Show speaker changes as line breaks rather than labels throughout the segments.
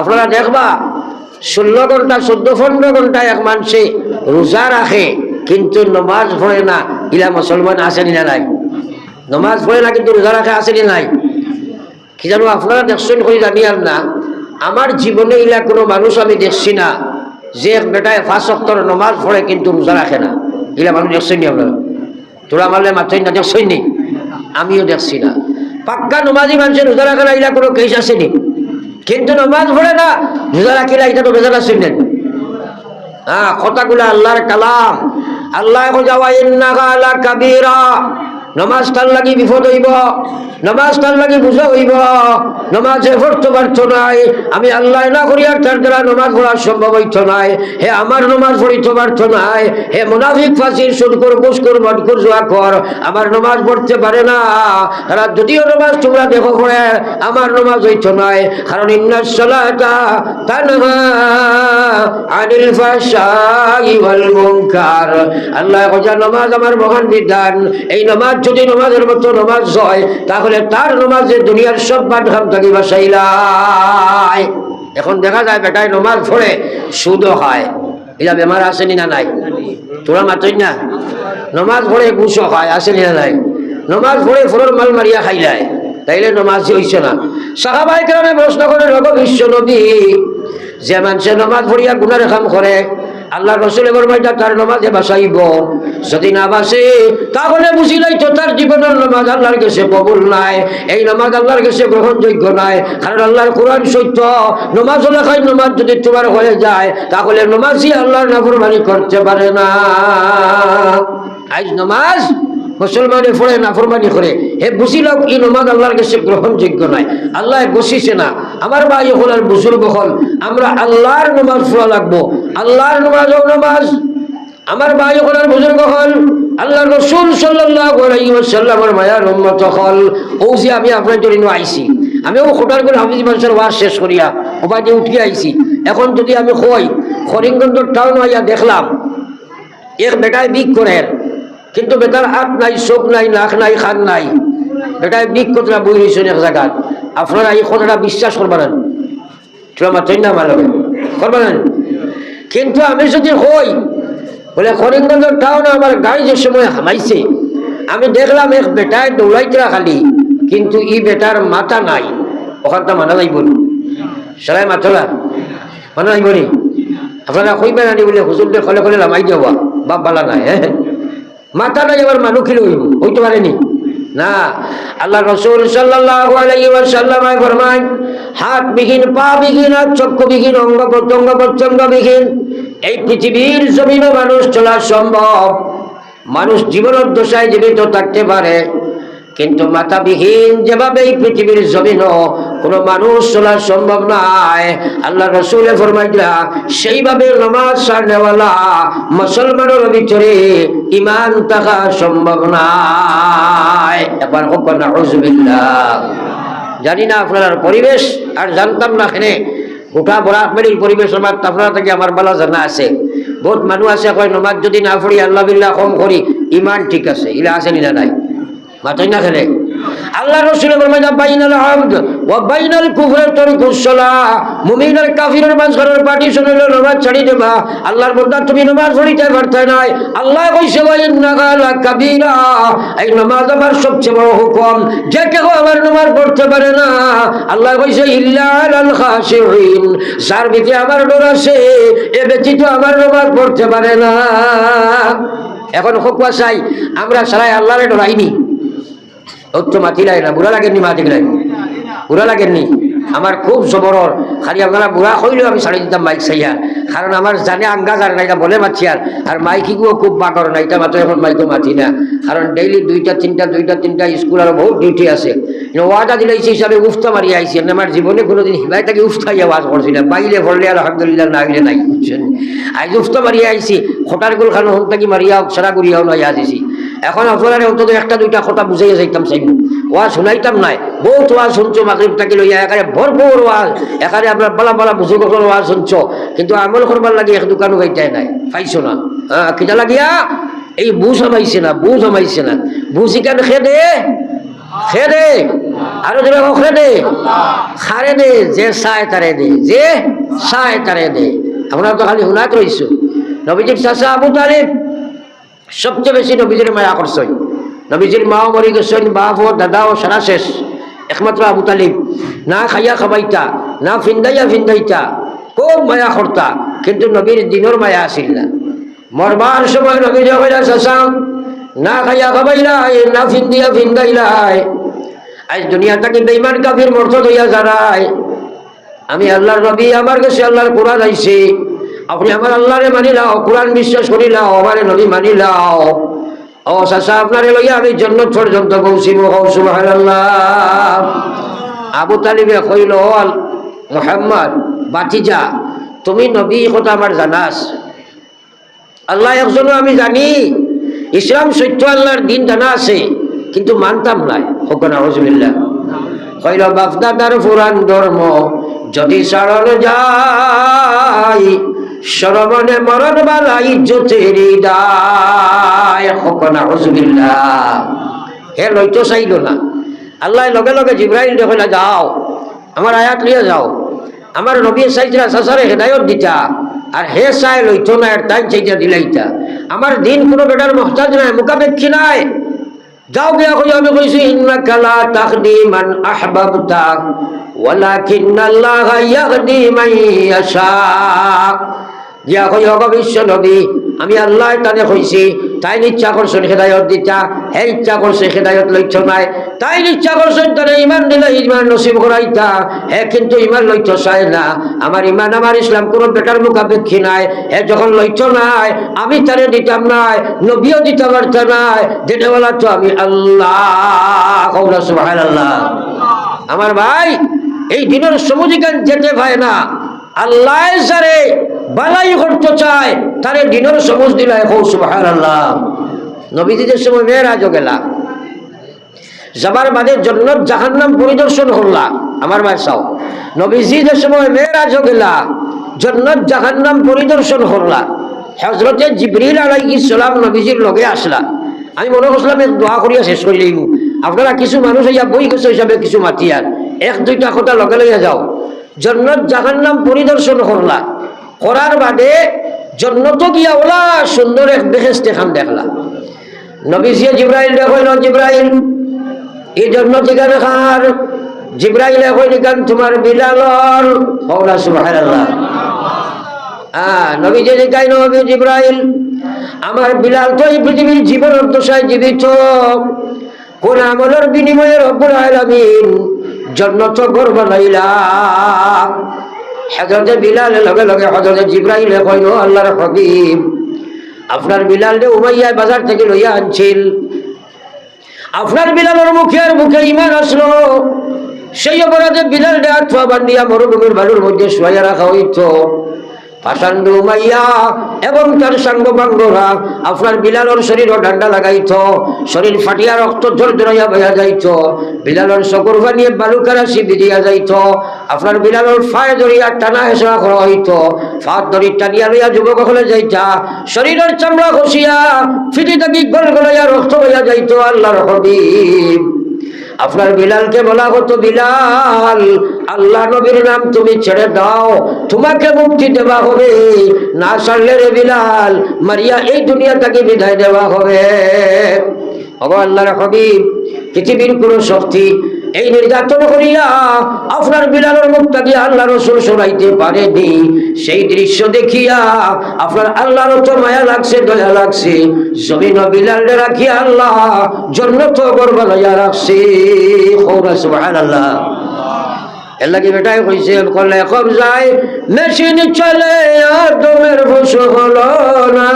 আপনারা দেখবা 16 ঘন্টা 14-15 ঘন্টা এক মানুষে রোজা রাখে কিন্তু নমাজ পড়ে না, ইলা মুসলমান আসেনি না নাই? নমাজ পড়ে না কিন্তু রোজা রাখে আসেনি নাই? কি জানো আপনারা দেখছেন কই জানি আর না, আমার জীবনে ইলা কোনো মানুষ আমি দেখছি না যে এক বেটায় 5 ওয়াক্তের নমাজ পড়ে কিন্তু রোজা রাখে না। ইলা মানুষ দেখছেন নি আপনারা? তোরা মারলে মাত্রই না, দেখছেন নি? আমিও দেখছি না। পাক্কা নমাজি মানুষের রোজা রাখে না, ইলা কোনো কেস আসেনি। কিন্তু নমাজ পড়ে না রোজা রাখিলা, এটা তো বেজার আছেন না। হ্যাঁ, কথাগুলো আল্লাহর কালাম। আল্লাহ যাওয়া ইন্নাকা আলা কাবীরা, নমাজ তার লাগি বিপদ হইব, নমাজ তার লাগি বুঝা হইব। নমাজে পড়তে পারত নাই, আমি আল্লাহ না করি আর তার দ্বারা নমাজ পড়া সম্ভব হইত নাই। হে আমার নমাজ পড়িতে পারত নাই, হে মুনাফিক ফাসির সুদখোর ঘুষখোর মদখোর জুয়াখোর আমার নমাজ পড়তে পারে না। তারা যদিও নমাজ তোমরা দেখো পড়ে, আমার নমাজ হইত নাই। কারণ ইন্নাস সালাতা তানহা আনিল ফাহশাই ওয়াল মুনকার, আল্লাহ কইয়া নমাজ আমার মহান বিধান। এই নমাজ যদি নমাজের মতো নমাজ হয় তাহলে তার নমাজে দুনিয়ার সব বাধাম থাকি বাসাইলাই। এখন দেখা যায় বেটায় নমাজ পড়ে সুদও খায়, এলা বেমার আসেনি না নাই? তোরা মাতই না, নমাজ পড়ে ঘুষও খায়, আসেনি না নাই? নমাজ পড়ে ফোরের মাল মারিয়া খাইলায়, তাইলে নমাজই হইছে না। সাহাবায়ে কেরামে প্রশ্ন করে রব বিশ্ব নবী, যে মানুষে নমাজ পড়িয়া গুনার কাম করে আল্লাহ রসুল ফরমাইতা তার নমাজে বাসাইব, যদি না বাসে তাহলে বুঝিলাই তো তার জীবনের নমাজ আল্লাহর কাছে কবুল নাই, এই নমাজ আল্লাহর কাছে গ্রহণযোগ্য নাই। কারণ আল্লাহর কোরআন সত্য, নমাজ লেখাই নমাজ যদি তোমার হয়ে যায় তাহলে নমাজই আল্লাহর নাফরমানি করতে পারে না। আজ নমাজ মুসলমানে পড়ে নাফরমানি করে, হে বুঝিল এই নমাজ আল্লাহর কাছে গ্রহণযোগ্য নয়, আল্লাহ বসিছে না। আমার ভাই হল আর বুজুর্গ হল, আমরা আল্লাহর নমাজ পড়া লাগবো, আল্লাহর নমাজ ও নমাজ। আমার ভাই হল আর বুজুর্গ হল, আল্লাহ রসুল সাল্লাল্লাহু আলাইহি ওয়াসাল্লামের মায়ার উম্মত হল। ও যে আমি আপনার জন্য আইছি, আমিও খোটার করে হাফিজ মানুষের ওয়াজ শেষ করিয়া ওবাদে উঠে আইছি। এখন যদি আমি কই করিমগঞ্জ টাউন হইয়া দেখলাম এক বেটায় বিক করে, কিন্তু বেটার হাত নাই, চোখ নাই, নাক নাই, খান নাই, বেটায় বিক কতটা বই রয়েছেন এক জায়গায়। আপনারা এই কথাটা বিশ্বাস করবেন তোরা মাত্রই না ভালো করবেন। কিন্তু আমি যদি হই বলে করিমগঞ্জের টাউনে আমার গাড়ি যে সময় হামাইছে, আমি দেখলাম এক বেটায় দৌড়াইতরা খালি, কিন্তু ই বেটার মাথা নাই, ওখানটা মানা যাইব সারাই মাথা মানা যাইব নি? আপনারা কইবেন আনি বলে হুজুরদের খলে খলে লামাই দেওয়া বাপ বালা নাই, হ্যাঁ মাথা নাই আবার মানুষ খিলে হইব, হইতে পারেনি না। আল্লাহ রসুল সাল্লাল্লাহু আলাইহি ওয়াসাল্লাম ফরমায়, হাত বিহীন, পা বিহীন, চক্ষু বিহীন, অঙ্গ প্রত্যঙ্গ বিহীন এই পৃথিবীর জমিনে মানুষ চলা সম্ভব, মানুষ জীবনের দশায় জীবিত থাকতে পারে, কিন্তু মাথাবিহীন যেভাবে এই পৃথিবীর জমিনও কোনো মানুষ চলা সম্ভব নয়। আল্লাহ রসুল ফরমাইলা সেইভাবে নামাজ সারনেওয়ালা মুসলমানের ভিতরে ইমান থাকা সম্ভব নয়। একবার হোক না নাউযুবিল্লাহ। জানি না আপনার পরিবেশ, আর জানতাম না এখানে গোটা বরাকবাড়ির পরিবেশ আমার আপনারা থেকে আমার বেলা জানা আছে। বহুত মানুষ আছে কয় নমাজ যদি না পড়ি আল্লাহ বিল্লাহ কম করি ইমান ঠিক আছে, ইলা আছে না নাই? মাথায় না খেলে আল্লাহ রসুলের ফরমায় বাইনাল আবদ ওয়া বাইনাল কুফরি তারকুস সালাহ, মুমিন আর কাফিরের মাঝখানের পার্টিশন হলো নামাজ ছাড়ি দেবা। আল্লাহর বান্দা তুমি নামাজ পড়িতে পারতে নাই, আল্লাহ কইছে ওয়া ইন্নাকা লাকাবীরা, এই নামাজ আমার সবচেয়ে বড় হুকুম, যে কেউ আমার নামাজ পড়তে পারে না আল্লাহ কইছে ইল্লা আলাল খাশিঈন, যার ভিতরে আমার ডর আছে এ ব্যতীত আমার নামাজ পড়তে পারে না। এখন হুকুম চাই আমরা সারাই আল্লাহরে ডরাইনি, তো মাতিলাই না, বুড়া লাগেননি, মাতি নাই বুড়া লাগেননি। আমার খুব জবরর, খালি আপনারা বুড়া হইলেও আমি ছাড়ি দিতাম মাইক চাইয়া, কারণ আমার জানে আঙ্গাজ আর না, এটা বলে মাছি আর মাইকিগুলো খুব বাগর না, এটা মাত্র এখন মাইকও মাতি না, কারণ ডেইলি দুইটা তিনটা স্কুল আর বহুত ডিউটি আছে। ওয়াদা দিলে সেই হিসাবে উফতা মারি আইসি, আমার জীবনে কোনোদিন হিমায় তাকে উফতাই আওয়াজ করছিল, বাইলে ভরলে আলহামদুলিল্লাহ, না হইলে নাই, বুঝছেন। আজ উফতা মারিয়া আইসি, খোটার গুল খানো হন থাকি মারিয়া সারা করিয়াও নয় আসিছি। এখন আপনারা অন্তত একটা দুইটা কথা বুঝাইয়া যাইতাম চাইব, ওয়াজ শুনাইতাম নাই, বহুত ওয়াজ শুনছো মাগরিব থাকি লইয়া, এখানে ভরপুর ওয়াজ, এখানে আপনার বালা বালা বুজুর্গ ওয়াজ শুনছো, কিন্তু আমল করবার লাগে এক দোকানও গাইতে নাই, পাইছো না। হ্যাঁ কিনা লাগিয়া এই বুঝ আমাইছে না, বুঝ ইকান খেদে আরো জোরে ওখরে দে, খারে দে, যে চায় তারে দে, যে চায় তারে দে। আপনারা তো খালি হুনাত রইছো। নবীজির চাচা আবু তালিব সবচেয়ে বেশি নবীজির মায়া করছেন। নবীজির মাও মরি গেছেন, বাপও দাদাও সারা শেষ, একমাত্র আবু তালিব না খাইয়া খাবাইতা, না ফিন্দাইয়া ফিন্দাইতা, খুব মায়া করতা, কিন্তু নবীর দিনের মায়া আসিল না। মরবার সময় নবী যখন চাচা না খাইয়া খাবাইলাই, না ফিন্দিয়া ফিন্দাইলাই, আজ দুনিয়া থাকি বেঈমান কাফির মরতদ হইয়া যারায়, আমি আল্লাহর নবী, আমার কাছে আল্লাহর কোরআন আইছে, আপনি আমার আল্লাহরে মানি লাও, কোরআন বিশ্বাস করি লাও, আমারে নবী মানি লাও। ও চাচা আপনারে লইয়া আমি জান্নাত পর্যন্ত পৌঁছিব, সুবহানাল্লাহ। আবু তালিবে কইল, মুহাম্মদ বাতিজা, তুমি নবী কথা আমার জানাস, আল্লাহ একজনও আমি জানি, ইসলাম সত্য আল্লাহর দিন জানা আছে, কিন্তু মানতাম নাই। হকনা হজবিল্লাহ কইল, বাপদাদার পুরাণ ধর্ম যদি সারণ যায়, সরমনে মরণ বালাই ইজ্জতের দায়। হকনা হজবিল্লাহ। হে লইতো চাইল না, আল্লাহ লগে লগে জিবরাইল দেখে না, যাও আমার আয়াত লিয়ে যাও, আমার নবী চাইছিলা চাচারে হেদায়ত দিতা, আর হে চাই লইতো না, আর তাই চাইতা দিলাইতা। আমার দিন কোনো বেটার মহতাজ নাই, মুখাপেক্ষী নাই। যাও গিয়া কই, আমি কইছি ইন্নাকা লা তাহদি মান আহবাবতা ওয়ালাকিন্নাল্লাহা ইয়াহদি মান ইয়াশা। গিয়া কই, ওগো বিশ্ব নবী, আমি আল্লাহ তানে কইছি, তাই ইচ্ছা করছেন হেদায়ত দিতা, হে ইচ্ছা করছে হেদায়ত লইছ নাই, তাই ইচ্ছা করছেন তারে ইমান দিলে ইমান নসিব করাইতা, হে কিন্তু ইমান লইছ চাই না। আমার ইমান আমার ইসলাম কোনো বেটার মুখাপেক্ষী নাই, হে যখন লইছ নাই আমি তারে দিতাম নাই, নবীও দিতে পারত নাই, দিনেওয়ালা তো আমি আল্লাহ। সুবহানাল্লাহ। আমার ভাই, এই দিনের সমুজিকান যেতে পায় না, আল্লাহ যারে বালাই করতে চায় তারে দিনের সবুজ দিলায়। সুবহানাল্লাহ। নবীজিদের সময় মেরাজও গেলা, যাবার বাদে জান্নাত জাহান্নাম পরিদর্শন করলা। আমার ভাই চাও, নবীজিদের সময় মেরাজও গেলা, জান্নাত জাহান্নাম পরিদর্শন করলা। হযরতে জিবরিল আলাইহিস সালাম নবীজির লগে আসলা। আমি মনে করছিলাম এক দোয়া করিয়া শেষ করে লইব, আপনারা কিছু মানুষ হইয়া বই গেছে হিসাবে কিছু মাতিয়ার, এক দুইটা কথা লগে লইয়া যাও। জান্নাত জাহান্নাম পরিদর্শন করলা, করার বাদে জান্নাত গিয়া ওলা সুন্দর এক বেহেশত খান দেখলা। নবীজি জিবরাইল কইল, জিবরাইল এই জান্নাত এখানে খার। জিবরাইল কইল, কান তোমার বিলালর। কওলা সুবহানাল্লাহ। নবীজি জিগাই, নবী জিবরাইল, আমার বিলাল তো এই পৃথিবীর জীবন দশায় জীবিত, কোন আমলের বিনিময়ে রব্বুল আলামিন জান্নাত ঘর বানাইলা। হযরতে বিলাল লগে লগে হযরতে জিবরাইল কইল, আল্লাহর হাবিব, আপনার বিলালকে উমাইয়া বাজার থেকে লইয়া আনছিল, আপনার বিলালের মুখে ঈমান আসলো, সেই অপরাধে বিলালকে আত্মা বান্ধিয়া মরুভূমির বালুর মধ্যে শুয়াইয়া রাখা হইতো। পাষাণ্ড উমাইয়া এবং তার সাঙ্গ বাঙ্গরা আপনার বিলালের শরীরও ডান্ডা লাগাইত, শরীর ফাটিয়া রক্ত ঝরঝরাইয়া বইয়া যাইত, বিলালের চকুর পানিয়ে বালুকারাশি বিদিয়া যাইত, আপনার বিলালের ফায় ধরিয়া টানা হেসা করা হইত, ফাত ধরি টানিয়া লইয়া যুবক হলে যাইতা, শরীরের চামড়া খসিয়া ফিটি থাকি গল গলাইয়া রক্ত হইয়া যাইত। আল্লাহর হাবিব, আপনার বিলালকে বলা হতো, বিলাল, আল্লাহ নবীর নাম তুমি ছেড়ে দাও, তোমাকে মুক্তি দেওয়া হবে, না ছাড়লে রে বিলাল মারিয়া এই দুনিয়া থেকে বিদায় দেওয়া হবে। ওগো আল্লাহর হাবিব, পৃথিবীর কোন শক্তি এই নির্যাতন করিয়া আপনার বিলালের মুখটা দিয়ে আল্লাহ রাসূল শোনাইতে পারেনি। সেই দৃশ্য দেখিয়া আপনার আল্লাহর তো মায়া লাগছে, দয়া লাগছে, জমিন বিলালে রাখিয়া আল্লাহ জান্নাত ঘর বানাইয়া রাখছে। সুবহানাল্লাহ। এর লাগি বেটাই কইছে, কলে কবজায় মেশিন চলে আর দমের বস হলো না,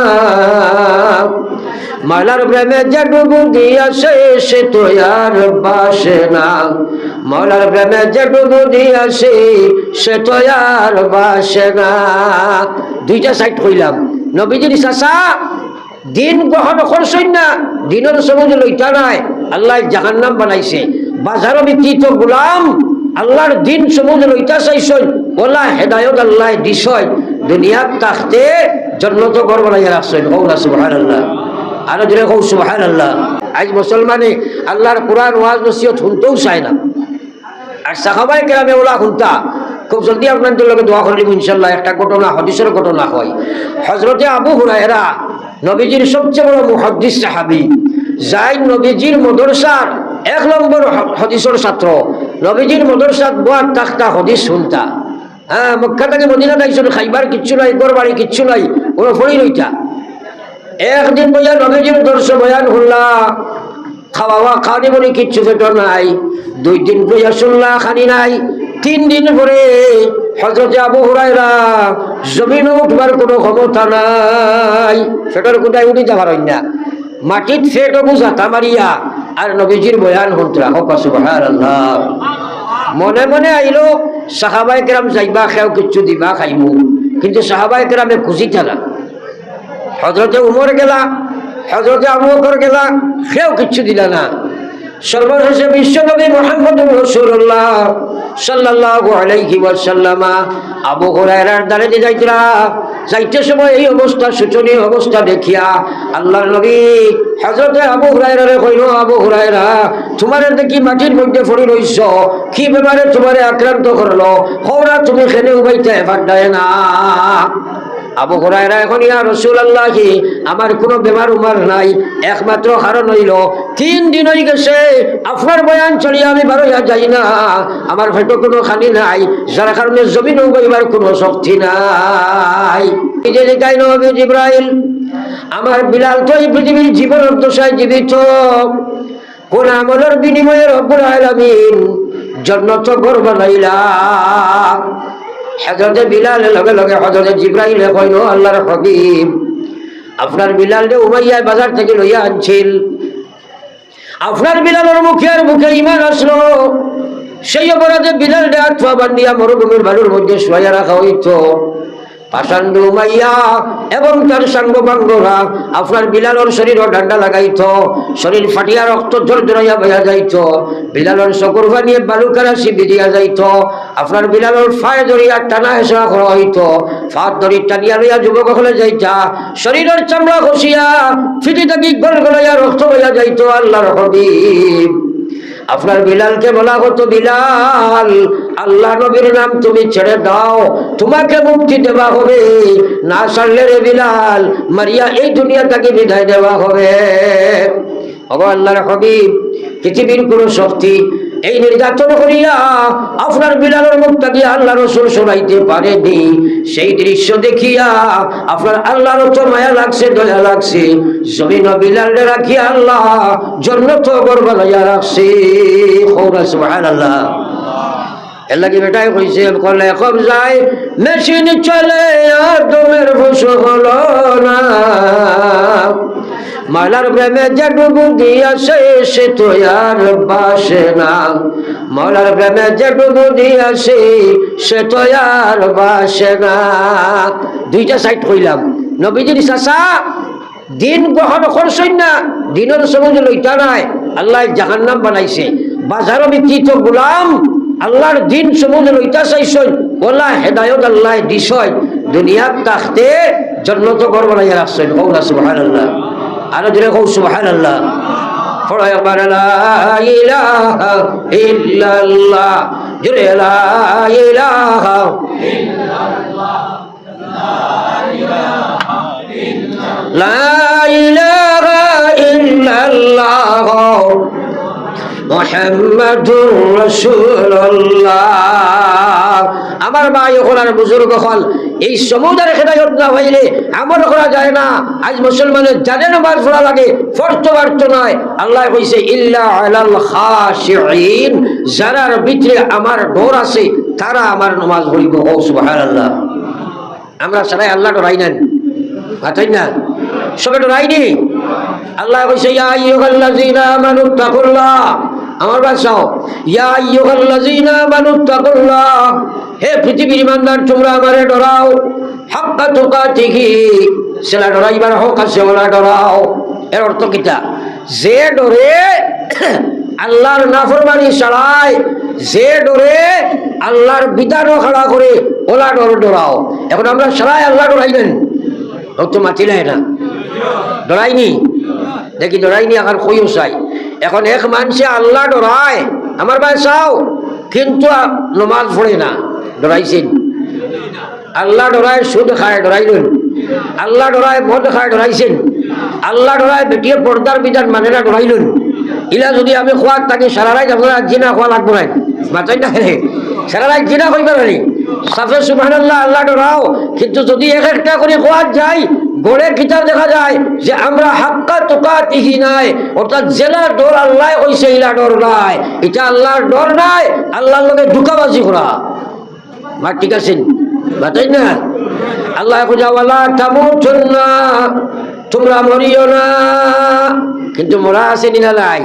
মালার প্রেমে যে ডুবু দিয়াছে সে তো আর বাসে না, মালার প্রেমে যে ডুবু দিয়াছে সে তো আর বাসে না। দুইটা সাইড কইলাম। নবীজির চাচা দিন গ্রহণ করছেন না, দিনের সময় লইতা নাই, আল্লাহ জাহান্নাম বানাইছে। বাজারও বিক্রিত গোলাম আল্লাহর দিন সমুদ্র লইতা চাইছেন, ওলা হেদায়ত আল্লাহ দিছয়, দুনিয়ার তাখতে জান্নাত ঘর বানাইয়া রাখছেন। সুবহানাল্লাহ। আরো জোরে কও সুবহানাল্লাহ। আজ মুসলমানে আল্লাহর কোরআন ওয়াজ নসিহত শুনতেও চায় না। আর সাহাবায়ে কেরামে ওলা শুনতা। খুব জলদি আপনাদের লগে দোয়া করলিম ইনশাআল্লাহ। একটা ঘটনা, হাদিসের ঘটনা হয়। হযরতে আবু হুরায়রা নবীজির সবচেয়ে বড় মুহাদ্দিস সাহাবী, যাই নবীজির মাদ্রাসার 1 নম্বর হাদিসের ছাত্র, নবীজির মাদ্রাসাত বয়াত তাখতা হাদিস শুনতা। হ্যাঁ, মক্কা থেকে মদিনা যাইছিল, খাইবার কিচ্ছু নাই, ঘর বাড়ি কিচ্ছু নাই, ওরা ফড়ি রইতা। একদিন বইয়া নবীজির দর্শ বয়ান শুনলা, খাওয়া খাওয়ানি বলে কিচ্ছু পেটো নাই। 2 দিন বইয়া শুনলা, খানি নাই। 3 দিন পরে হযরতে আবু হুরায়রা জমিনে উঠবার কোনো ক্ষমতা নাই, ফেটোর কোথায় উঠে যাবার না, মাটিত ফেটো বুঝাতা মারিয়া আর নবীজির বয়ান শুনতরা। হোক সুবহানাল্লাহ। মনে মনে আইলো সাহাবায়ে কেরাম যাইবা, খেও কিচ্ছু দিবা খাইমু, কিন্তু সাহাবায়ে কেরামে খুশি থাকা। হযরতে উমর গেলা, হযরতে আবু বকর গেলা, খেও কিচ্ছু দিলা না। সর্বশেষে বিশ্বনবী মুহাম্মদুর রাসূলুল্লাহ সাল্লাল্লাহু আলাইহি ওয়াসাল্লাম আবু হুরায়রার দ্বারে যাইতরা। যাইতে সময় এই অবস্থা, শোচনীয় অবস্থা দেখিয়া আল্লাহর নবী হযরতে আবু হুরায়রারে কইল, আবু হুরায়রা, তোমারে দেখি মাটির মধ্যে পড়ে রইছ, কি ব্যাপারে তোমারে আক্রান্ত করলো? হওরা তুমি খেলে উবাইতে পারদায় না। আবু হুরায়রা এখন, ইয়া রাসূলুল্লাহ, আমার কোনো বেমার উমার নাই, একমাত্র কারণ হইল 3 দিন হয়ে গেছে আপনার বয়ান চলিয়া আমি বারোয়া যাই না, আমার পেটে কোনো খানি নাই, যার কারণে জমিন উবাইবার কোনো শক্তি নাই। এই যে দেখাই নবী জিবরাইল, আমার বিলাল তো এই পৃথিবীর জীবনের দশায় জীবিত, কোন আমলের বিনিময়ে রব্বুল আলামিন জান্নাত ঘর বানাইলা। হযরতে বিলালের লগে লগে হযরতে জিবরাইলে কইল, আল্লাহর হাবিব, আপনার বিলালকে উমাইয়া বাজার থেকে লইয়া আনছিল, আপনার বিলালের মুখের মুখে ঈমান আসলো, সেই অপরাধে বিলালকে আত্মা বান্ধিয়া মরুভূমির বালুর মধ্যে শুয়াইয়া রাখা হইতো। পাষাণ্ড উমাইয়া এবং তার সাঙ্গপাঙ্গরা আপনার বিলালের শরীরও ডান্ডা লাগাইতো, শরীর ফাটিয়া রক্ত ঝরঝরাইয়া বইয়া যাইত, বিলালের চকুর পানিয়ে বালুকারাশি বিদিয়া যাইত, আপনার বিলালের ফায় ধরিয়া টানা হেসা করা হইত, ফাত ধরি টানিয়া লইয়া যুবক হলে যাইতা, শরীরের চামড়া খসিয়া ফিটি থাকি গল গলাইয়া রক্ত বইয়া যাইত। আল্লাহর হাবিব, আপনার বিলালকে বলা হতো, বিলাল, আল্লাহ নবীর নাম তুমি ছেড়ে দাও, তোমাকে মুক্তি দেওয়া হবে, না ছাড়লে রে বিলাল মারিয়া এই দুনিয়া থেকে বিদায় দেওয়া হবে। আল্লাহর হাবিব, পৃথিবীর কোন শক্তি এই নির্যাতন করিয়া আপনার বিলালের মুখটা দিয়ে আল্লাহ রাসূল শোনাইতে পারেনি। সেই দৃশ্য দেখিয়া আপনার আল্লাহর তো মায়া লাগছে, দয়া লাগছে, জমিন বিলালে রাখিয়া আল্লাহ জান্নাত ঘর বানাইয়া রাখছে। সুবহানাল্লাহ। এর লাগি বেটাই কইছে, কলে কবজায় মেশিন চলে আর দমের বসো হলো না, মালার প্রেমে যে ডুবু দিয়াছে সে তো আর বাসে না, মালার প্রেমে যে ডুবু দিয়াছে সে তো আর বাসে না। 2টা সাইড কইলাম। নবীজির চাচা দিন গ্রহণ করছেন না, দিনের সময় লইতা নাই, আল্লাহ জাহান্নাম বানাইছে। বাজারও বিক্রিত গোলাম আল্লাহর দিন সমুদ্র লইতা চাইছেন, ওলা হেদায়ত আল্লাহ দিছয়, দুনিয়ার তাখতে জান্নাত ঘর বানাইয়া রাখছেন। কওলা সুবহানাল্লাহ। আরো জোরে কও সুবহানাল্লাহ। পড়ো একবার, লা ইলাহা ইল্লাল্লাহ, জোরে লা ইলাহা ইল্লাল্লাহ, লা ইলাহা ইল্লাল্লাহ মুহাম্মাদুর রাসূলুল্লাহ। আমার ভাই ওখানে বুজুর্গ হল, এই সমুদ্রের হেদায়ত না হইলে আমল করা যায় না। আজ মুসলমানের জানে নামাজ পড়া লাগে, পড়তে পারত নয়। আল্লাহ কইছে, ইল্লা আলাল খাশিঈন, যারার ভিতরে আমার ডর আছে তারা আমার নামাজ পড়িব। ও সুবহানাল্লাহ। আমরা সবাই আল্লাহ ডরাই না, তাই না? সবাই ডরাইনি। আল্লাহ কইছে, ইয়া আইয়ুহাল্লাযীনা আমানু তাকুল্লাহ, আমার বাসাও, ইয়া আইয়ুহাল্লাযীনা আমানু তাকুল্লাহ, হে পৃথিবীর ইমানদার তোমরা আমারে ডরাও, হাক্কা তুকাতিহি, সেলা ডরাইবার হক আছে ওলা ডরাও। এর অর্থ কিটা? যে ডরে আল্লাহর নাফরমানি ছাড়ায়, যে ডরে আল্লাহর বিধান খাড়া করে ওলা ডরাও। এখন আমরা সবাই আল্লাহ ডরাইলেন, তো মাতিলে না, ডরাইনি। দেখি ডরাইনি এখন কইও চাই এখন এক মানুষে আল্লাহ ডরায় আমার ভাই চাও কিন্তু নমাজ পড়ে না ডরাইছেন আল্লাহ ডরায় সুদ খায় ডরাইলেন আল্লাহ ডরায় মদ খায় ডরাইছেন আল্লাহ ডরায় বেটিয়ে পর্দার বিধান মানে না ডরাইলেন ইলা যদি আমি খোয়াক তাকে সারা রাত আপনারা জিনা খোয়া লাগবো না মাথায় না খেলে সারা রাত জিনা কইবা পারি সাফে সুবহানাল্লাহ আল্লাহ ডরাও কিন্তু যদি এক একটা করে খোয়াক যায় গড়ে কিতাব দেখা যায় যে আমরা হাক্কা তুকাতিহি নাই অর্থাৎ জেলা ডর আল্লাহ কইছে ইলা ডর নাই এটা আল্লাহর ডর নাই আল্লাহর লগে ধোঁকাবাজি করা মা ঠিক আছে মাথায় না আল্লাহ কইয়া ওয়ালা তামুতুন্না তোমরা মরিও না কিন্তু মরা আছে না নাই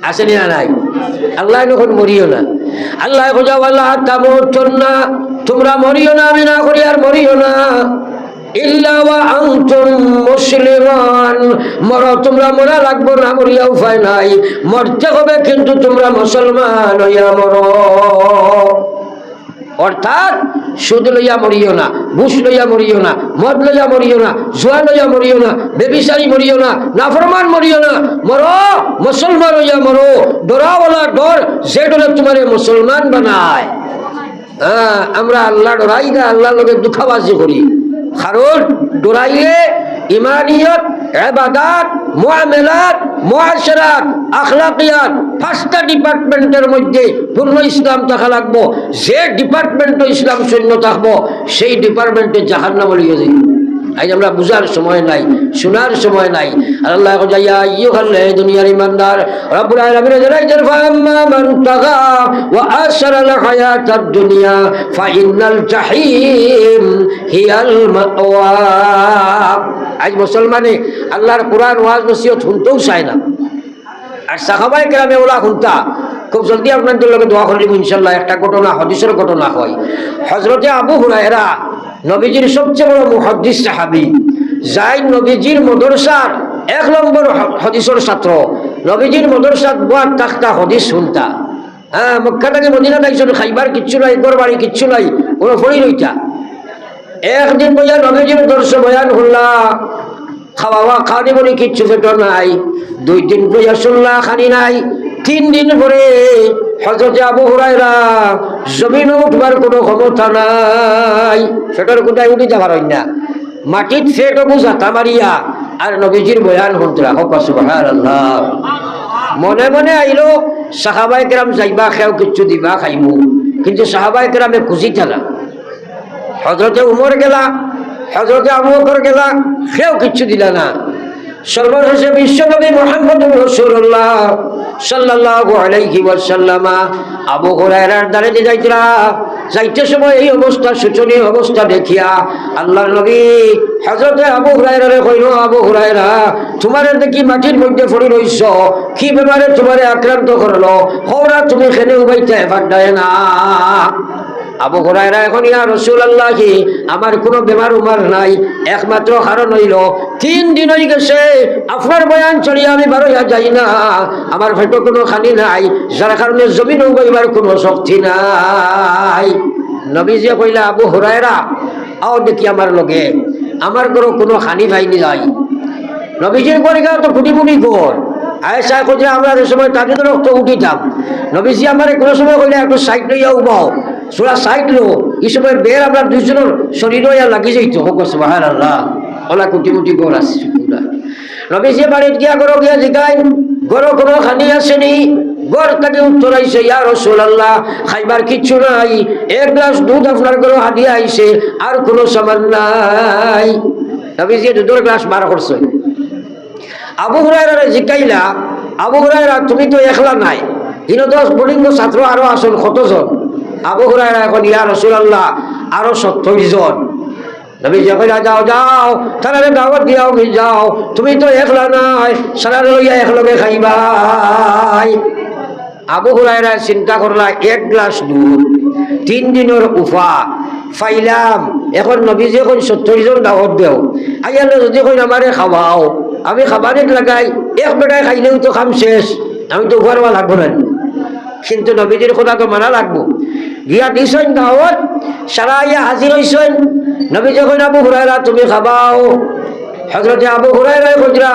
আছে না নাই আল্লাহ যখন মরিও না আল্লাহ কইয়া ওয়ালা তামুতুন্না তোমরা মরিও না আমি না করি আর মরিও না ইল্লা ওয়া আনতুম মুসলিমান মরো তোমরা মরা লাগবো না মরিয়া উপায় নাই মরতে হবে কিন্তু তোমরা মুসলমান হইয়া মরো অর্থাৎ সুদ লইয়া মরিও না ঘুষ লইয়া মরিও না মদ লইয়া মরিও না জুয়া লইয়া মরিও না বেবিচারি মরিও না নাফরমান মরিও না মরো মুসলমান হইয়া মরো ডরাওয়ালা ডর যে ডরে তোমারে মুসলমান বানায় আমরা আল্লাহ ডরাই না আল্লাহর লগে দুঃখাবাজি করি কারণ ডরাইলে ইমানিয়ত ইবাদত মুআমালাত মুআশারাত আখলাকিয়াত পাঁচটা ডিপার্টমেন্টের মধ্যে পূর্ণ ইসলাম থাকা লাগবো যে ডিপার্টমেন্টে ইসলাম শূন্য থাকবো সেই ডিপার্টমেন্টে জাহান্নাম লিয়ে যাই আজ আমরা বুঝার সময় নাই শোনার সময় নাই আল্লাহ কইয়া আইয়ুহাল দুনিয়ার ইমানদার রব্বুল আলামিন জানাইছেন ফাম্মা মান তাগা ওয়া আশরাল হায়াতাদ দুনিয়া ফাইনাল জাহিম হিয়াল মাওয়া আজ মুসলমানে আল্লাহর কোরআন ওয়াজ নসিহত শুনতেও চায় না আর সাহাবায়ে কেরামে ওলা শুনতা খুব জলদি আপনাদের লগে দোয়া করিব ইনশাআল্লাহ একটা ঘটনা হাদিসের ঘটনা হয় হযরতে আবু হুরায়রা নবীজির সবচেয়ে বড় মুহাদ্দিস সাহাবী যাই নবীজির মাদ্রাসার 1 নম্বর হাদিসের ছাত্র নবীজির মাদ্রাসাত বুয়া তাখতা হাদিস শুনতা মক্কা থেকে মদিনা যাইছিল খাইবার কিচ্ছু নাই ঘর বাড়ি কিচ্ছু নাই ওরা পড়ি রইতা একদিন বইয়া নবীজির দর্শ বয়ান হল্লা খাওয়া খাওয়ানি বলি কিচ্ছু পেট নাই 2 দিন বইয়া শুনলা খানি নাই 3 দিন পরে হযরত আবু হুরায়রা জমিনে উঠবার কোনো ক্ষমতা নাই সেটার কোথায় উঠে যাবার হয় না মাটির ফেটো বুঝাতা মারিয়া আর নবীজির বয়ান শুনতরা হোক সুবহানাল্লাহ মনে মনে আইলো সাহাবায়ে কেরাম যাইবা খেও কিচ্ছু দিবা খাইমু কিন্তু সাহাবায়ে কেরামে খুশি থাকা হযরতে উমর গেলা হযরতে আবু বকর গেলা খেও কিচ্ছু দিলা না সর্বশেষে বিশ্বনবী মুহাম্মদুর রাসূলুল্লাহ সাল্লাল্লাহু আলাইহি ওয়াসাল্লাম আবু হুরায়রার দ্বারে যাইতে সময় এই অবস্থা শোচনীয় অবস্থা দেখিয়া আল্লাহর নবী হযরতে আবু হুরায়রারে কইল আবু হুরায়রা তোমারে দেখি মাটির মধ্যে পড়ে রইছো কি ব্যাপারে তোমারে আক্রান্ত করলো হওরা তুমি খেলে উবাইতে ফাটায় না আবু হুরায়রা এখন ইয়া রাসূলুল্লাহ আমার কোনো বেমার উমার নাই একমাত্র কারণ হইল 3 দিন হয়ে গেছে আপনার বয়ান চড়িয়ে আমি বারোয়া যাই না আমার পেটে কোনো খানি নাই যার কারণে জমিনে উবাইবার কোনো শক্তি নাই নবীজি কইলা আবু হুরায়রা আও দেখি আমার লগে আমার কোনো খানি ভাইনি যাই নবীজির পরিকা তো ফুটি ফুটি কর আয়েশা কইছে আমরা যে সময় তাকে তো রক্ত উঠিতাম নবীজি আমারে কোনো সময় কইলা একটু সাইড লইয়া উবাও সুরা সাইড লো এই সময় বের আমরা দুইজনের শরীর হইয়া লাগি যাইতো হোক সুবহানাল্লাহ ওলা কুটি মুটি কর আছে নবীজি বাড়িতে গিয়া করো গিয়া জিগাই গরো কোনো খানি আসেনি ঘর থেকে উত্তর আইছে ইয়া রাসূলুল্লাহ খাইবার কিচ্ছু নাই 1 গ্লাস দুধ আপনার ঘরে হাদিয়া আইছে আর কোনো সামান নাই নবীজি দুধের গ্লাস বার করছে আবু হুরায়রা জিগাইলা আবু হুরায়রা তুমি তো একলা নাই 10 বোর্ডিং ছাত্র আরো আসল কতজন আবু হুরায়রা এখন ইয়া রাসূলুল্লাহ আরো 70 জন নবীজি কইলা যাও যাও তারে দাওয়াত দিয়াও যাও তুমি তো একলা নাই সারা লইয়া একলগে খাইবাই আবু হুরায়রা চিন্তা করলা 1 গ্লাস দুধ 3 দিনের উফা ফাইলাম এখন নবীজি এখন 70 জন দাওয়াত দেও আইয়ালে যদি কই আমারে খাওয়াও আমি খাবারে লাগাই এক বেটায় খাইলেও তো খাম শেষ আমি তো ঘরওয়া লাগবো না কিন্তু নবীজির কথা তো মানা লাগবো গিয়া দিছেন দাওয়াত সারা ইয়া হাজির হইছেন নবী যখন আবু হুরায়রা তুমি খাবাও হযরতে আবু হুরায়রা কইরা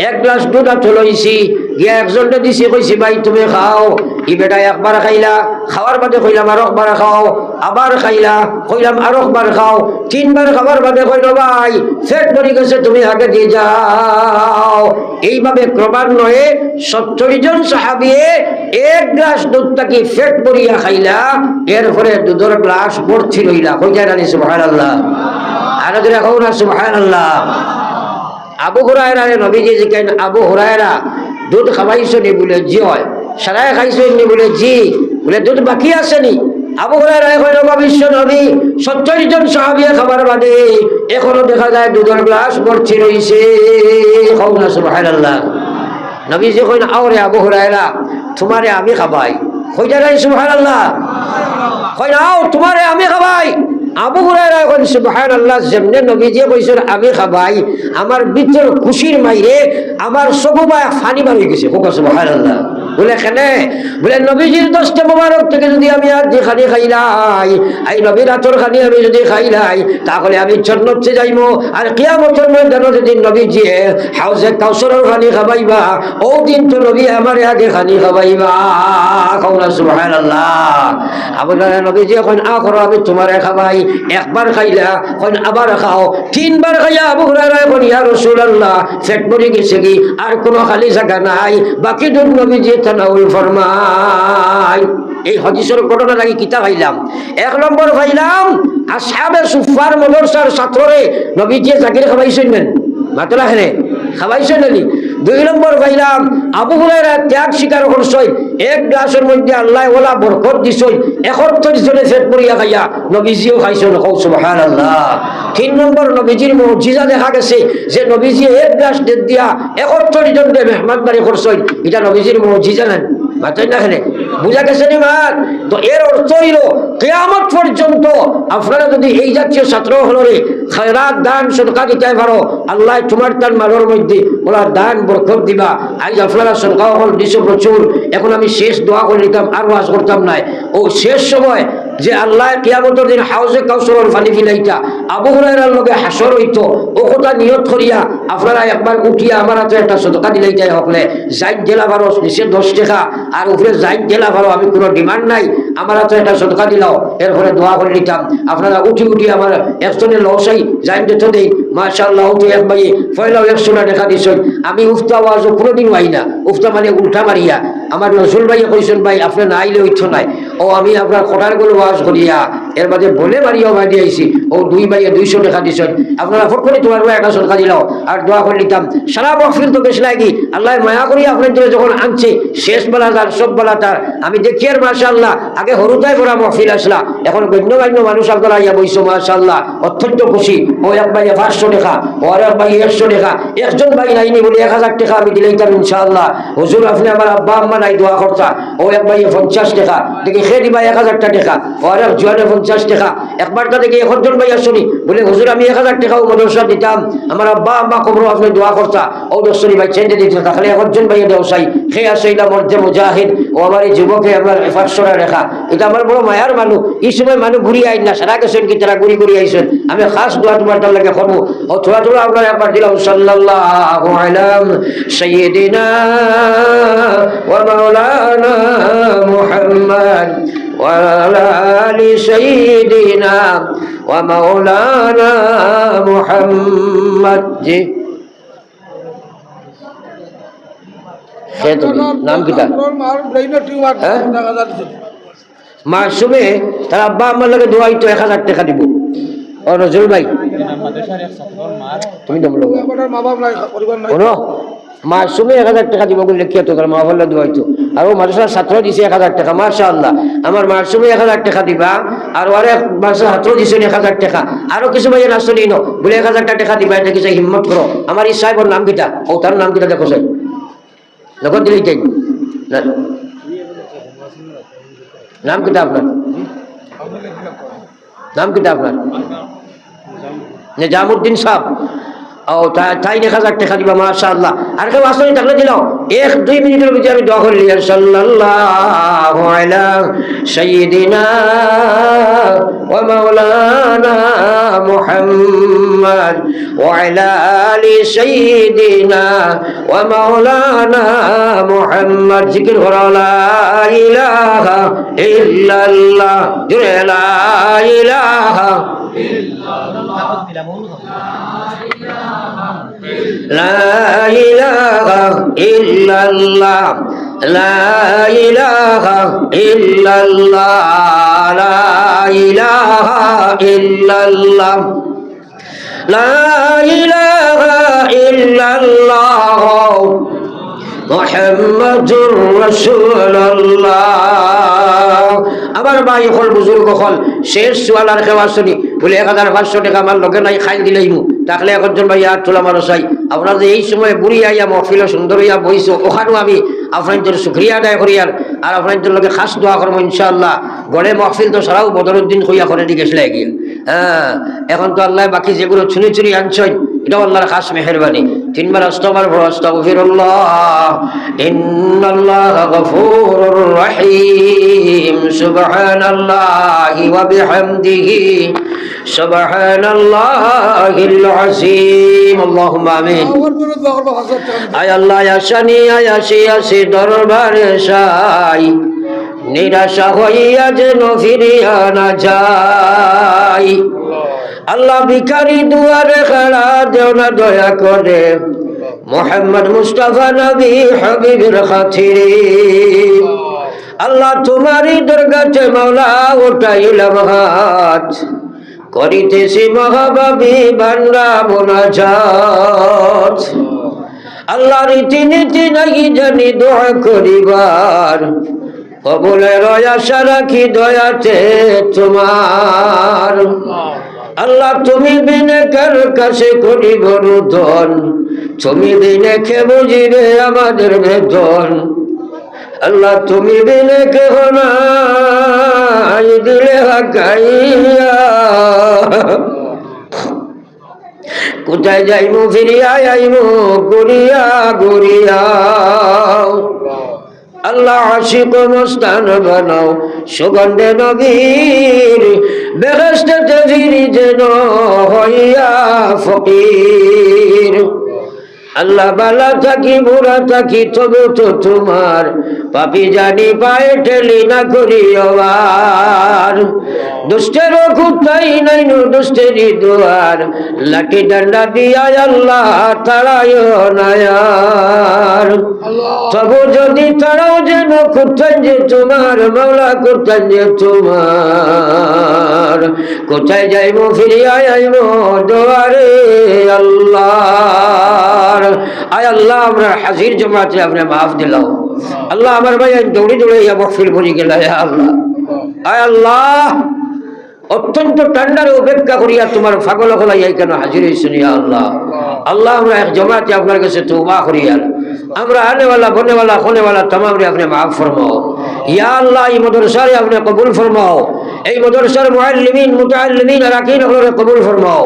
এক গ্লাস দুধ চলইছি গিয়া একজনকে দিছি কইছি ভাই তুমি খাও ই বেটা একবার খাইলা খাওয়ার বাদে কইলাম আর একবার খাও আবার খাইলা কইলাম আর একবার খাও তিনবার খাবার বাদে কইল ভাই পেট ভরে গেছে তুমি আগে দিয়ে যাও। এইভাবে ক্রমান্বয়ে 70 জন সাহাবী এক গ্লাস দুধ তাকে পেট ভরিয়া খাইলা এরপরে দুধের গ্লাস ভর্তি রইলা কইয়া জানি সুবহানাল্লাহ আর যদি কও না সুবহানাল্লাহ। আবু হুরায়রা নবীজি জিজ্ঞেস আবু হুরায়রা দুধ খাওয়াইছো নি বলে জি হয় সারায় খাইছো নি বলে জি বলে দুধ বাকি আছে নি আবু হুরায়রা কইল বিশ্ব নবী 70 জন সাহাবী খাবার বাদে এখনো দেখা যায় দুধের গ্লাস ভর্তি রইছে কও না সুবহানাল্লাহ। নবীজি কইল আওরে আবু হুরায়রা তোমারে আমি খাবাই কইয়া নাই সুবহানাল্লাহ কই নাও তোমারে আমি খাবাই। আবু হুরায়রা কইল সুবহানাল্লাহ যেমনে নবীজি কইছেন আমি খাবাই আমার ভিতর খুশির মাইরে আমার সববা ফানি বার হয়ে গেছে কোকা সুবহানাল্লাহ। বলে কেনে বলে নবীজির দশটা মোবারক থেকে যদি আমি আর খানি খাইলাই এই নবীর আতর খানি আমি যদি খাইলাই তাহলে আমি জান্নাতে যাইবো আর কিয়ামতের ময়দানে যেদিন নবীজি হাউজে কাউসারের খানি খাবাইবা ও দিন তো নবী আমারে আগে খানি খাবাইবা কওনা সুবহানাল্লাহ। আবু হুরায়রা নবীজি কইন আখরো আমি তোমারে খাবাই একবার খাইলা কইন আবার খাও তিনবার খাইয়া আবু হুরায়রা কইন ইয়া রাসূলুল্লাহ পেট ভরে গেছে কি আর কোনো খালি জায়গা নাই বাকি দুধ নবীজি তানাউল ফরমাই। এই হাদিসের ঘটনা লাগি কিতাব পাইলাম এক নম্বর পাইলাম আসহাবে সুফার মাদ্রাসার ছাত্ররে নবীজি জাকির খাওয়াইছেন না মাতলা হেনে খাওয়াইছেন না। দুই নম্বর পাইলাম আবু হুরায়রা ত্যাগ স্বীকার করছই এক গ্লাসের মধ্যে আল্লাহ ওলা বরকত দিছই 71 জনে পেট ভরিয়া খাইয়া নবীজিও খাইছেন কও সুবহানাল্লাহ। তিন নম্বর নবীজির মুজিজা দেখা গেছে যে নবীজি এক গ্লাস দুধ দিয়া 71 জনকে মেহমানদারি করছই এটা নবীজির মুজিজা না মাথায় না হেনে বুঝা গেছে নি মান। তো এর অর্থ হইল কিয়ামত পর্যন্ত আপনারা যদি এই জাতীয় ছাত্র হলরে খায়রাত দান সদকা দিতে পারো আল্লাহ তোমার তার মালের মধ্যে ওরা দান বরকত দিবা। আজ আপনারা সদকা হল দিছো প্রচুর এখন আমি শেষ দোয়া করে নিতাম আর ওয়াজ করতাম না ও শেষ সময় যে আল্লাহ কিয়ামতের দিন হাউজে কাউসারের পানি ফিলাইতা আবু হুরায়রার লগে হাসর হইতো ও কথা নিয়ত করিয়া আপনারা একবার উঠিয়া আমার হাতে একটা সদকা দিলাইতাই হকলে জাইদ জেলা ভারো নিচে 10 টাকা আর উপরে জাইদ জেলা ভারো আমি কোনো ডিমান্ড নাই আমার হাতে একটা সদকা দিলাও এরপরে দোয়া করে নিতাম। আপনারা উঠি উঠি আমার একজনের লসাই জাইদ দিতে দেই মাশাআল্লাহ উঠে এক ভাই পয়লাও 100 টাকা দিছেন আমি উফতা ওয়াজ কোনোদিন পাই না উফতা মানে উল্টা মারিয়া আমার রসুল ভাই কইছেন ভাই আপনি না আইলে হইতো নাই ও আমি আপনার কোটার গুলো ওয়াজ করিয়া এর বাদে বলে মারিয়াও বাড়ি আইছি ও দুই ভাইয়ে 200 টাকা দিছেন আপনারা ফট করে তোমার ভাই একটা সদকা দিলাও আর দোয়া করে নিতাম সারা মহফিল তো বেশ লাগি আল্লাহ মায়া করিয়া আপনার জন্য যখন আনছে শেষ বেলা তার সব বেলা তার আমি দেখি আর মাশাআল্লাহ আগে হরুতায় ভরা মহফিল আসলা এখন গণ্যমান্য মানুষ আপনারা ইয়া বইছো মাশাআল্লাহ অত্যন্ত খুশি ও এক ভাই 500 টাকা ও আর এক ভাই 100 টাকা একজন ভাই নাইনি বলে 1000 টাকা আমি দিলাইতাম ইনশাআল্লাহ হুজুর আপনি আমার আব্বা আম্মা নাই দোয়া করতা ও এক ভাই 50 টাকা দেখি খেদি ভাই 1000 টাকা ও আর এক জোয়ানে 50 টাকা একবার তা দেখি একজন ভাই আসনি বলে হুজুর আমি 1000 টাকা মাদ্রাসা দিতাম আমার আব্বা আম্মা কবর আপনি দোয়া করতা ও দশনি ভাই চেঞ্জে দিতে তাহলে একজন ভাই দেওসাই খেয়ে আসইলা মধ্যে মুজাহিদ ও আমার এই যুবকে আমার 500 টাকা এটা আমার বড় মায়ার মানুষ এই সময় মানুষ ঘুরি আইন না সারা গেছেন কি তারা ঘুরি ঘুরি আইছেন আমি খাস দোয়া তোমার তার লাগে করবো ও থোড়া থোড়া আপনার একবার দিলাম সাল্লাল্লাহু আলা সাইয়্যিদিনা ওয়া মাওলানা মুহাম্মদ ওয়া আলা আলি সাইয়্যিদিনা ওয়া মাওলানা মুহাম্মদ। জি নাম কিটা মাসুমে তার আব্বা আমার লগে দোয়াই তো 1000 টাকা দিব ও নজরুল ভাই তুমি তো বলো মাসুমে 1000 টাকা দিব বলে লিখিয়া তো তার মা বললে দোয়াই তো আর ও মাদ্রাসার ছাত্র দিছে 1000 টাকা মাশাআল্লাহ আমার মাসুমে 1000 টাকা দিবা আর ওরে মাদ্রাসার ছাত্র দিছে 1000 টাকা আরো কিছু ভাই আসলে নো বলে 1000 টাকা দিবা এটা কিছু হিম্মত করো আমার এই সাহেবের নাম কিটা ও তার নাম কিটা দেখো স্যার লগত দিলেই তাই নাম কিটা আপনার নাম কিটা আপনার নিজামুদ্দিন সাহেব ও তাই 1000 টাকা দিবা মাশাআল্লাহ আর কেউ আসলে টাকা দিলাও 1-2 মিনিটের ভিতরে আমি দোয়া করলি সাল্লাল্লাহু আলা সাইয়্যিদিনা ওয়া মাওলানা محمد وعلى آل سيدنا ومولانا محمد ذكر لا إله إلا الله لا إله لا إله إلا الله لا إله إلا الله لا إله إلا الله لا إله إلا الله মুহাম্মাদুর রাসূলুল্লাহ। আমার ভাই হল বুজুর্গ হল শেষ সোয়ালার খেওয়া শুনি বলে 1500 টাকা আমার লগে নাই খাই দিলাইমু তাহলে একজন ভাই আর তোলা মানুষ চাই আপনার যে এই সময় বুড়ি আইয়া মহফিল সুন্দর হইয়া বইছো ওখানেও আমি আপনাদের শুক্রিয়া আদায় করি আর আপনাদের লগে খাস দোয়া করবো ইনশাআল্লাহ। গড়ে মহফিল তো সারাও বদরুদ্দিন হইয়া করে দিকে গেছিল গিয়ে। হ্যাঁ এখন তো আল্লাহ বাকি যেগুলো চুরি চুরি আনছেন এটাও আল্লাহর খাস মেহেরবানি। তিনবার আস্তাগফিরুল্লাহ ইন্নাল্লাহা গফুরুর রহিম সুবহানাল্লাহি ওয়া বিহামদিহি সুবহানাল্লাহিল আযীম আল্লাহুম্মা আমিন। আয় আল্লাহ আশানি আয়াসি দরবারে সাই নিরাশা হইয়া যেন ফিরিয়া না যাই। আল্লাহ ভিখারি দুয়ারে খাড়া দেও না দয়া করে মুহাম্মদ মুস্তাফা নবী হাবিবের খাতিরে। আল্লাহ তোমারই দরগাতে মাওলা উঠাইলাম হাত করিতেছি মহাবাবী বান্দা মুনাজাত। আল্লাহ রীতিনীতি নাকি জানি দোয়া করিবার কবুলের আশা রাখি দয়াতে তোমার। আল্লাহ তুমি বিনে কার কাছে করিব রুদন তুমি বিনে কে বুঝিবে আমাদের বেদন। আল্লাহ তুমি বিনে কেহ নাই দিলে হাকাইয়া কোথায় যাইমু ফিরিয়া আইমু গুরিয়া গুরিয়া। আল্লাহ আশিক মস্তান বানাও সুগন্ধে নবীর বেহেশতে ফিরি যেন হইয়া ফকির। আল্লাহ বালা থাকি বুড়া থাকি তবু তো তোমার পাপি জানি পায়ে ঠেলি না করি আবার। দুষ্টের কুতাই নাই নু দুষ্টেরই দুয়ার লাঠি ডান্ডা দিয়া আল্লাহ তাড়ায় নায়ার। তবু যদি তাড়াও যেন করতেন যে তোমার মাওলা করতেন যে তোমার। কোথায় যাইব ফিরিয়া আইব দোয়ারে আল্লাহ। আয় আল্লাহ আমরা হাজির জমাতে আপনি মাফ দিলাও। আল্লাহ আমার ভাই দৌড়ে দৌড়ে মহফিল ভরি গেল। আল্লাহ আয় আল্লাহ অত্যন্ত ঠান্ডার উপেক্ষা করিয়া তোমার ফাগল হলাই কেন হাজির হয়েছেন আল্লাহ। আল্লাহ আমরা এক জমাতে আপনার কাছে তওবা করিয়া আমরা আনেওয়ালা বনেওয়ালা খোনেওয়ালা तमाम রে আপনি মাফ ফরমাও। ইয়া আল্লাহ এই মাদ্রাসারে আপনি কবুল ফরমাও। এই মাদ্রাসার মুআল্লিমিন মুতাআল্লিমিন আরাকিন ওরে কবুল ফরমাও।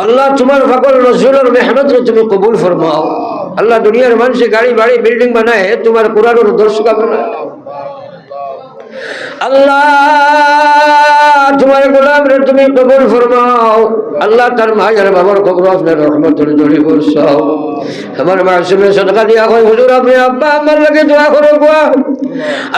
আল্লাহ তোমার ফাগল রাসূলের মেহনত রে তুমি কবুল ফরমাও। আল্লাহ দুনিয়ার মানুষে গাড়ি বাড়ি বিল্ডিং বানায় তোমার কোরআনের দর্শক বানায়। আল্লাহ তোমার গোলাম রে তুমি কবুল ফরমাও। আল্লাহ তার মায়ের বাবার কবর আপনার রহমতের ঝুলি বর্ষাও। আমার মাসুমে সদকা দিয়া কয় হুজুর আপনি আব্বা আমার লাগে দোয়া করো গো।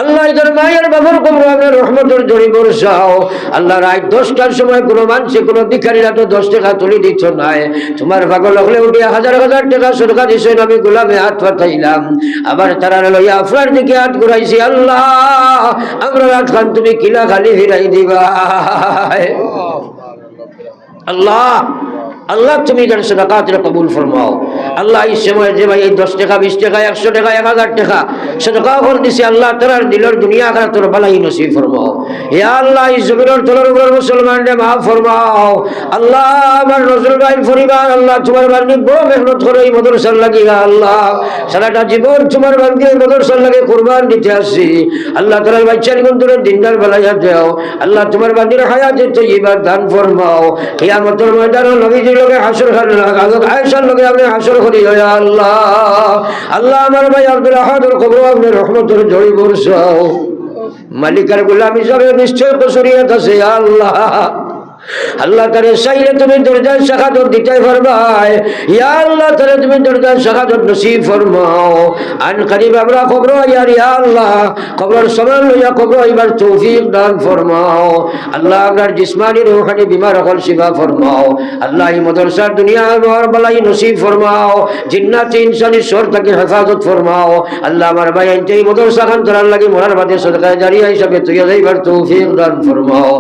আল্লাহ তার মায়ের বাবার কবর আপনার রহমতের ঝুলি বর্ষাও। আল্লাহ রাত 10টার সময় কোনো মানুষে কোনো ভিখারিরা তো 10 টাকা তুলে দিচ্ছ নাই। তোমার পাগল হলে উঠিয়া হাজার হাজার টাকা সদকা দিছেন আমি গোলামে হাত পাঠাইলাম। আবার তারা লইয়া আপনার দিকে হাত ঘুরাইছি। আল্লাহ আমরা রাত খান তুমি কিলা খালি ফিরাই দিবা। আল্লাহ আল্লাহ তুমি যেন সাদাকাতরে কবুল ফরমাও। আল্লাহ এই সময় যে ভাই 10 টাকা 20 টাকা 100 টাকা 1000 টাকা সাদাকা করে দিছে আল্লাহ তাআলার দিলের দুনিয়া আখিরাতের ভালাই নসিব ফরমাও। ইয়া আল্লাহ এই জমিনের তলার উপর মুসলমানদের maaf ফরমাও। আল্লাহ আমার রাসূল ভাই পরিবার আল্লাহ তোমার বান্দি বড় মেহনত করে এই মাদ্রাসার লাগি আল্লাহ সারাটা জীবন তোমার বান্দি মাদ্রাসার লাগি কুরবান দিতে আসি। আল্লাহ তাআলার বাচ্চার গুণের দিনদার বালাইয়া দাও। আল্লাহ তোমার বান্দির হায়াতে তয়্যিবা দান ফরমাও। কিয়ামতের ময়দানে নবী লোকে হাসর খানে আয়েশার লোকে আপনি হাসর করি আল্লাহ। আল্লাহ আমার ভাই আব্দুল আহাদের কবর আপনি রহমতের ঝড়ি বর্ষাও। মালিকার গোলাম হিসাবে নিশ্চয় কসুরিয়াত আছে আল্লাহ। আল্লাহ তারে চাইলে তুমি দরজার শাখাদত দিতে পারবাই। ইয়া আল্লাহ তারে তুমি দরজার শাখাদত নসিব ফরমাও। আন করিব আমরা কবর ইয়ার ইয়া আল্লাহ কবর সমান লইয়া কবর এবার তৌফিক দান ফরমাও। আল্লাহ আপনার জিসমানি রূহানি বিমার হল শিফা ফরমাও। আল্লাহ এই মাদ্রাসার দুনিয়া আর বালাই নসিব ফরমাও। জিন্নাতি ইনসানি শর থেকে হেফাজত ফরমাও। আল্লাহ আমার ভাই এই মাদ্রাসা খান তোরার লাগি মোরার বাদে সদকা জারিয়া হিসাবে তুই এইবার তৌফিক দান ফরমাও।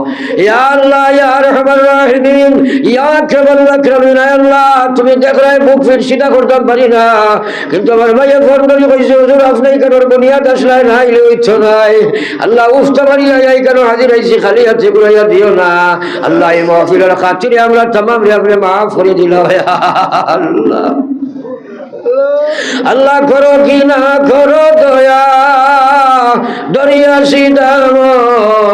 ইয়া আল্লাহ ইয়া আরহামার রাহিমিন ইয়া আকরামাল আকরামিন। আল্লাহ তুমি দেখরাই বুক ফির সিধা করতে পারি না, কিন্তু আমার ভাইয়ে ফোন করে কইছে হুজুর আপনি কেন বুনিয়াদ আসলে নাই লইছো নাই। আল্লাহ উফতা পারি আই কেন হাজির হইছি খালি হাতে ঘুরাইয়া দিও না। আল্লাহ এই মাহফিলের খাতিরে আমরা तमाम রে আপনি maaf করে দিল। আল্লাহ আল্লাহ করো কি না করো দয়া দরিয়া সিদামন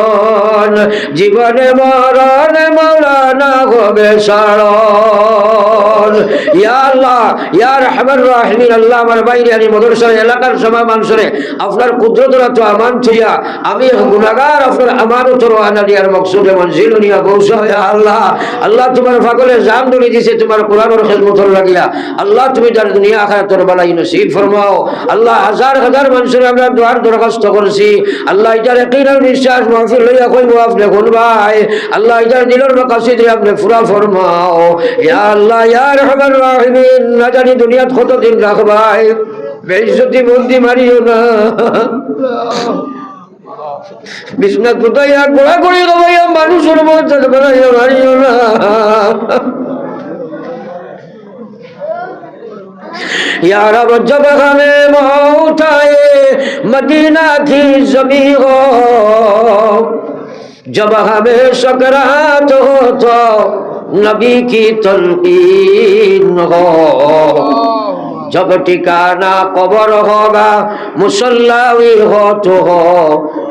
জীবনে মরণে মাওলানা হবে সারণ। ইয়া আল্লাহ ইয়া রাহমান রাহিমিন। আল্লাহ আমার বাইরে আমি মাদ্রাসার এলাকার সবাই মানুষরে আপনার কুদরতরা তো আমান থইয়া আমি গুনাহগার আপনার আমানত রওনা দিয়ার মকসুদে মঞ্জিল নিয়া পৌঁছাও। ইয়া আল্লাহ আল্লাহ তোমার পাগলে জান ধরে দিয়েছে তোমার কোরআনের খিদমতর লাগিয়া। আল্লাহ তুমি যার দুনিয়া আখিরাতের বালাই নসিব ফরমাও। আল্লাহ হাজার হাজার মানুষের আমরা দুয়ার দরখাস্ত করছি। আল্লাহ এটার ইয়াকিন বিশ্বাস মাহফিল লইয়া কইবো আপনি শুনবাই। আল্লাহ এটার দিলের মাকাসিদ আপনি পুরা ফরমাও। ইয়া আল্লাহ ইয়া রাহমান রাহিমিন না জানি দুনিয়াত কতদিন রাখবাই, বেইজ্জতি বন্দি মারিও না। বিষ্ণা কোথায় গোড়া করে গবাইয়া মানুষের মধ্যে বানাইয়া মারিও না। या रब जब हमें मौत आए मदीना की ज़मीं हो, जब हमें सकरात हो तो नबी की तलकीन हो, जब ठिकाना कब्र होगा मुसल्ला भी हो तो हो,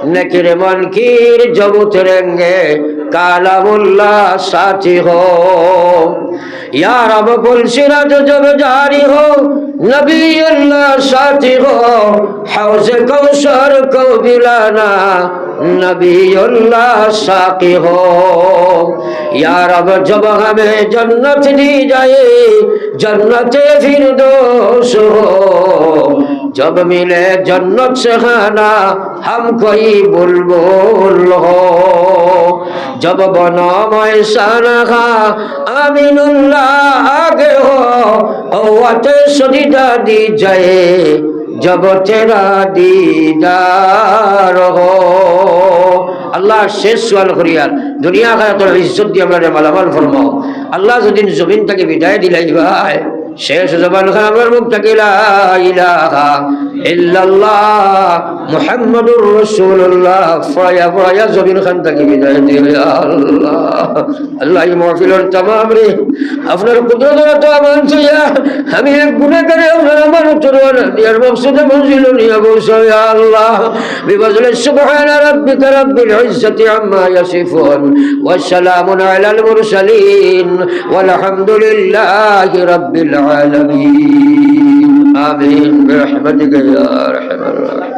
नकीर मुनकीर जब उतरेंगे कालामुल्ला साथी हो। या रब पुलसिरत जब जारी हो नबी अल्लाह साथी हो, हौज़ कौसर को पिलाना नबी अल्लाह साकी हो। या रब जब हमें जन्नत दी जाए जन्नते फिरदौस हो, जब मिले जन्नत से खाना हम कोई बुलबुल हो, जब बनो मैसाना खा आमीनुल्लाह आगे हो, औवते सजीदा दी जाए जब तेरा दीदार हो। আল্লাহ শেষ সোয়াল করিয়ার দুনিয়া আখিরাতের ইজ্জত দিয়ে আমরা মালামাল ফরমাও। আল্লাহ যদি জমিন থেকে বিদায় দিলাই ভাই শেষ জবান খান আমার মুখ থেকে লা ইলাহা ইল্লাল্লাহ মুহাম্মাদুর রাসূলুল্লাহ ফয়া ফয়া জমিন খান থেকে বিদায় দিও। ইয়া আল্লাহ আল্লাহ এই মাহফিলের तमाम রে আপনার কুদরত তো আমান ছিয়া আমি এক গুনাহগার আপনার আমার চরওয়ানা দিয়ার মকসুদে মঞ্জিল নিয়া পৌঁছাও। ইয়া আল্লাহ বিফজলি সুবহান রাব্বিকা রাব্বিল ইজ্জাতি আম্মা ইয়াসিফুন ওয়া সালামুন আলাল মুরসালিন ওয়াল হামদুলিল্লাহি রাব্বিল العالمين آمين برحمتك يا أرحم الراحمين।